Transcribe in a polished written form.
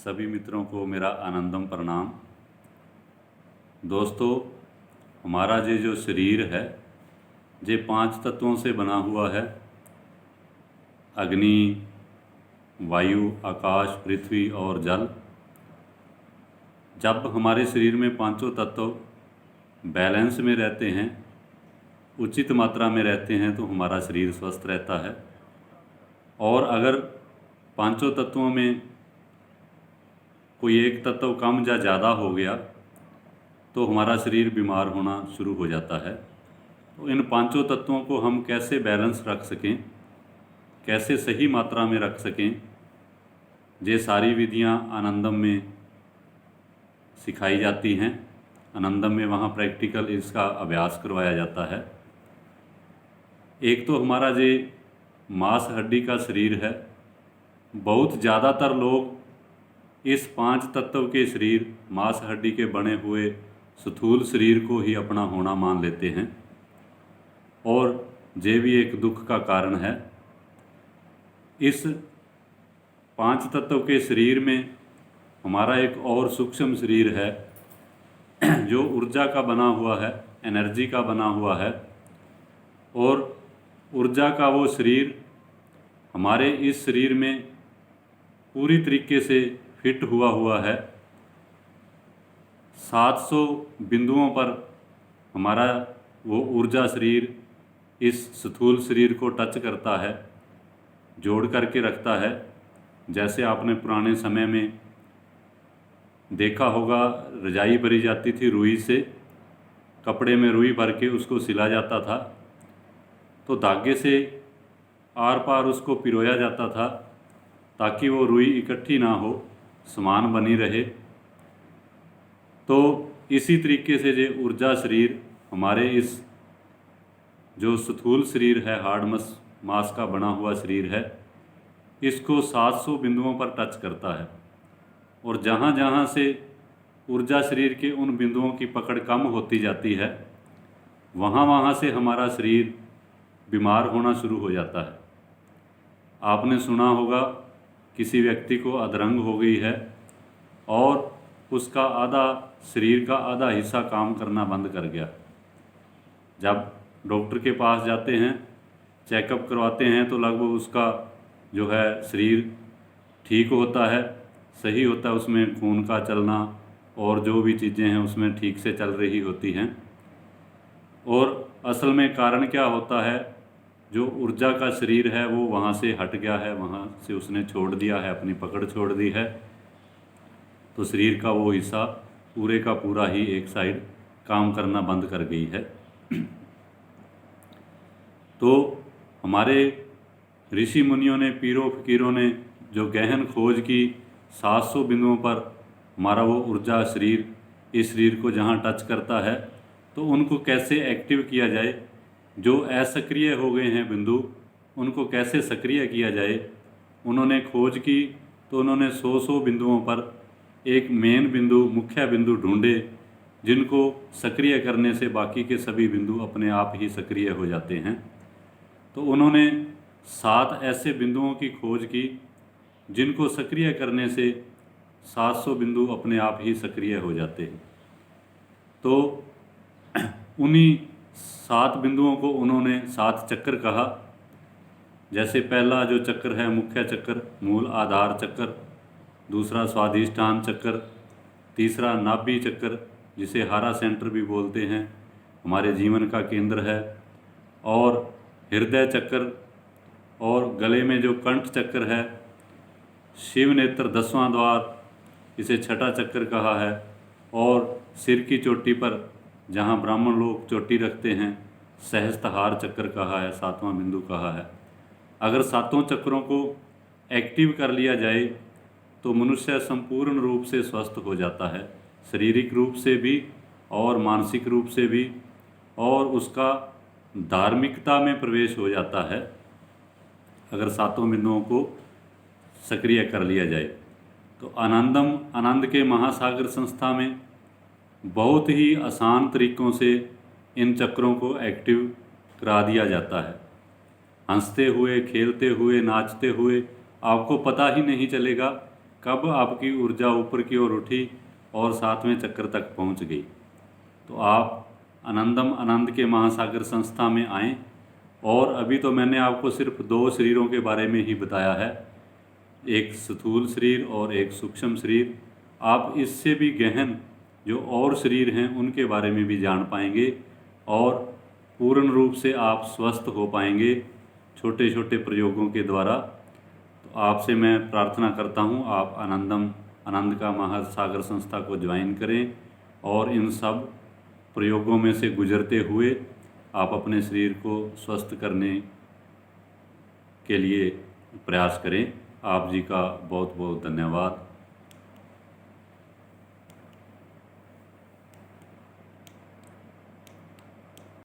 सभी मित्रों को मेरा आनंदम प्रणाम। दोस्तों, हमारा ये जो शरीर है ये 5 तत्वों से बना हुआ है। अग्नि, वायु, आकाश, पृथ्वी और जल। जब हमारे शरीर में पांचों तत्व बैलेंस में रहते हैं, उचित मात्रा में रहते हैं, तो हमारा शरीर स्वस्थ रहता है। और अगर पांचों तत्वों में कोई एक तत्व कम या ज़्यादा हो गया तो हमारा शरीर बीमार होना शुरू हो जाता है। तो इन पांचों तत्वों को हम कैसे बैलेंस रख सकें, कैसे सही मात्रा में रख सकें, ये सारी विधियां आनंदम में सिखाई जाती हैं। आनंदम में वहाँ प्रैक्टिकल इसका अभ्यास करवाया जाता है। एक तो हमारा ये मांस हड्डी का शरीर है। बहुत ज़्यादातर लोग इस 5 तत्व के शरीर, मांस हड्डी के बने हुए स्थूल शरीर को ही अपना होना मान लेते हैं, और ये भी एक दुख का कारण है। इस 5 तत्व के शरीर में हमारा एक और सूक्ष्म शरीर है जो ऊर्जा का बना हुआ है, एनर्जी का बना हुआ है। और ऊर्जा का वो शरीर हमारे इस शरीर में पूरी तरीके से फिट हुआ है। 700 बिंदुओं पर हमारा वो ऊर्जा शरीर इस स्थूल शरीर को टच करता है, जोड़ करके रखता है। जैसे आपने पुराने समय में देखा होगा, रजाई भरी जाती थी रुई से, कपड़े में रुई भर के उसको सिला जाता था, तो धागे से आर पार उसको पिरोया जाता था ताकि वो रुई इकट्ठी ना हो, समान बनी रहे। तो इसी तरीके से ये ऊर्जा शरीर हमारे इस जो स्थूल शरीर है, हार्ड मांस का बना हुआ शरीर है, इसको 700 बिंदुओं पर टच करता है। और जहाँ जहाँ से ऊर्जा शरीर के उन बिंदुओं की पकड़ कम होती जाती है, वहाँ वहाँ से हमारा शरीर बीमार होना शुरू हो जाता है। आपने सुना होगा किसी व्यक्ति को अधरंग हो गई है और उसका आधा शरीर का आधा हिस्सा काम करना बंद कर गया। जब डॉक्टर के पास जाते हैं, चेकअप करवाते हैं, तो लगभग उसका जो है शरीर ठीक होता है, सही होता है, उसमें खून का चलना और जो भी चीज़ें हैं उसमें ठीक से चल रही होती हैं। और असल में कारण क्या होता है, जो ऊर्जा का शरीर है वो वहाँ से हट गया है, वहाँ से उसने छोड़ दिया है, अपनी पकड़ छोड़ दी है। तो शरीर का वो हिस्सा पूरे का पूरा ही एक साइड काम करना बंद कर गई है। तो हमारे ऋषि मुनियों ने, पीरों फकीरों ने जो गहन खोज की, 700 बिंदुओं पर हमारा वो ऊर्जा शरीर, इस शरीर को जहाँ टच करता है, तो उनको कैसे एक्टिव किया जाए, जो असक्रिय हो गए हैं बिंदु उनको कैसे सक्रिय किया जाए, उन्होंने खोज की। तो उन्होंने 100 बिंदुओं पर एक मेन बिंदु, मुख्य बिंदु ढूंढे, जिनको सक्रिय करने से बाकी के सभी बिंदु अपने आप ही सक्रिय हो जाते हैं। तो उन्होंने 7 ऐसे बिंदुओं की खोज की जिनको सक्रिय करने से 700 बिंदु अपने आप ही सक्रिय हो जाते हैं। तो उन्हीं 7 बिंदुओं को उन्होंने 7 चक्र कहा। जैसे पहला जो चक्र है, मुख्य चक्र, मूल आधार चक्र, दूसरा स्वाधिष्ठान चक्र, तीसरा नाभि चक्र, जिसे हारा सेंटर भी बोलते हैं, हमारे जीवन का केंद्र है, और हृदय चक्र, और गले में जो कंठ चक्र है, शिव नेत्र 10वां द्वार, इसे छठा चक्र कहा है, और सिर की चोटी पर जहाँ ब्राह्मण लोग चोटी रखते हैं, सहस्त्रहार चक्र कहा है, 7वां बिंदु कहा है। अगर 7 चक्रों को एक्टिव कर लिया जाए तो मनुष्य संपूर्ण रूप से स्वस्थ हो जाता है, शारीरिक रूप से भी और मानसिक रूप से भी, और उसका धार्मिकता में प्रवेश हो जाता है अगर 7 बिंदुओं को सक्रिय कर लिया जाए। तो आनंद के महासागर संस्था में बहुत ही आसान तरीक़ों से इन चक्रों को एक्टिव करा दिया जाता है। हंसते हुए, खेलते हुए, नाचते हुए आपको पता ही नहीं चलेगा कब आपकी ऊर्जा ऊपर की ओर उठी और 7वें चक्र तक पहुंच गई। तो आप आनंदम आनंद के महासागर संस्था में आएँ। और अभी तो मैंने आपको सिर्फ 2 शरीरों के बारे में ही बताया है, एक स्थूल शरीर और एक सूक्ष्म शरीर। आप इससे भी गहन जो और शरीर हैं उनके बारे में भी जान पाएंगे और पूर्ण रूप से आप स्वस्थ हो पाएंगे छोटे छोटे प्रयोगों के द्वारा। तो आपसे मैं प्रार्थना करता हूँ आप आनंदम आनंद का महासागर संस्था को ज्वाइन करें और इन सब प्रयोगों में से गुजरते हुए आप अपने शरीर को स्वस्थ करने के लिए प्रयास करें। आप जी का बहुत बहुत धन्यवाद।